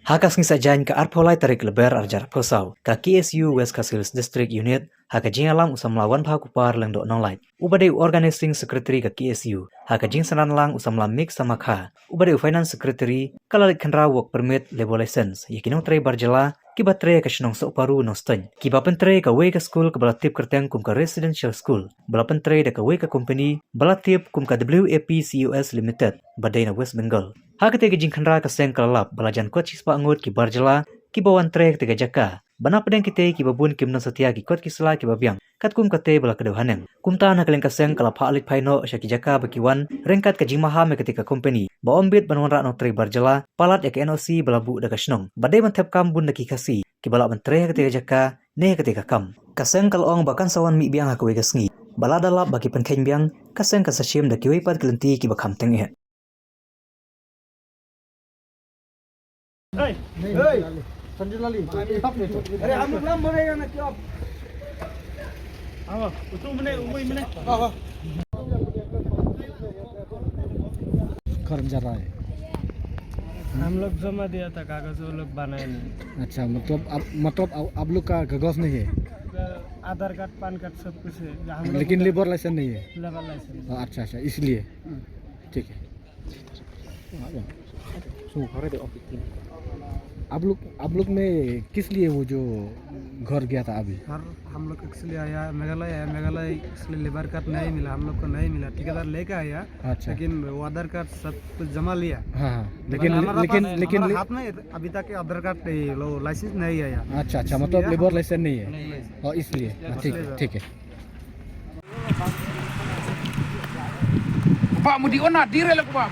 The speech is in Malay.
Hakas ngisajan ka arpolai tarik lebar arjar posau ka KSU West Kasilis District Unit haka jing alang usam lawan bahakupar leng dok nolait. Ubade organizing secretary ka KSU haka jing sanan lang usam lam mix sama kha. Ubade finance secretary kalalit khandra work permit labor license yakinong tre barjala kiba tre ka shnong sok paru no stany. Kiba pentre ka way ka school ka balatip kerteng kum ka residential school. Bala pentre da ka way ka company balatip kum ka WAP CUS Limited badai na West Bengal. Hakate ke jing khandra ka seng kalalap balajan kot chispa angut ki barjala ki bawan trek tega jaka. Bana pedeng kite ki babun kim na satia ki kot kisla ki babiang. Kat kum kate bala kedau haneng. Kumta na kaleng ka seng kala pha alit phaino sya ki jaka bakiwan rengkat ka jing maha me ketika company. Ba ombit banwan ra no trek barjala palat ya ke NOC bala bu da ka shnong. Badai ban thep kam bun da ki kasi. Ki bala ban trek tega jaka ne ketika kam. Ka seng kal ong bakan sawan mi biang ha ka we ka sngi. Bala dalap baki penkheng biang ka seng ka sashim da ki we pat kelenti ki bakam teng e. Hey, Sanjay लाली, अरे हम लोग नाम बोलेगा ना क्या? हाँ, उसमें मैंने, हाँ, कर्म जा रहा है। हम लोग जमा दिया था कागज वो लोग बनाए नहीं। अच्छा, मतलब आप लोग का कागज नहीं है? आधार कार्ड, पैन कार्ड सब कुछ है। लेकिन लेबर लाइसेंस नहीं है? Labour licence. अच्छा, इसलिए, ठीक है। आप लोग में किस लिए वो जो घर गया था अभी? हम लोग इसलिए आया मेघालय इसलिए लेबर कार्ड नहीं मिला, हम लोग को नहीं मिला। ठेकेदार लेके आया, अच्छा। लेकिन वो आधार कार्ड सब कुछ जमा लिया। हाँ, लेकिन हाथ में अभी तक आधार कार्ड लाइसेंस नहीं आया। अच्छा, मतलब लेबर लाइसेंस नहीं है और इसलिए ठीक है। Pak mau diona dire lah Pak.